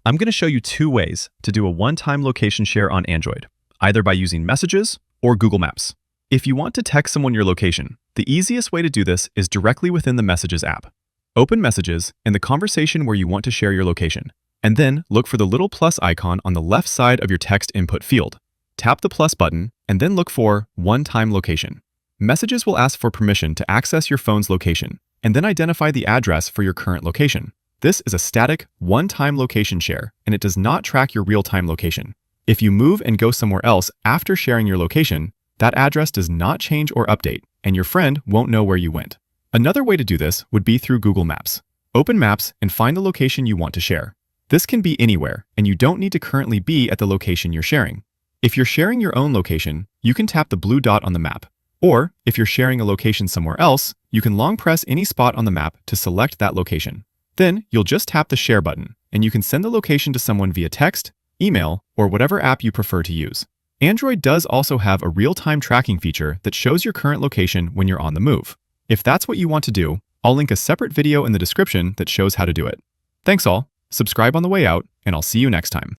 I'm going to show you two ways to do a one-time location share on Android, either by using Messages or Google Maps. If you want to text someone your location, the easiest way to do this is directly within the Messages app. Open Messages in the conversation where you want to share your location, and then look for the little plus icon on the left side of your text input field. Tap the plus button, and then look for One-Time Location. Messages will ask for permission to access your phone's location, and then identify the address for your current location. This is a static, one-time location share, and it does not track your real-time location. If you move and go somewhere else after sharing your location, that address does not change or update, and your friend won't know where you went. Another way to do this would be through Google Maps. Open Maps and find the location you want to share. This can be anywhere, and you don't need to currently be at the location you're sharing. If you're sharing your own location, you can tap the blue dot on the map. Or, if you're sharing a location somewhere else, you can long press any spot on the map to select that location. Then, you'll just tap the share button, and you can send the location to someone via text, email, or whatever app you prefer to use. Android does also have a real-time tracking feature that shows your current location when you're on the move. If that's what you want to do, I'll link a separate video in the description that shows how to do it. Thanks all, subscribe on the way out, and I'll see you next time.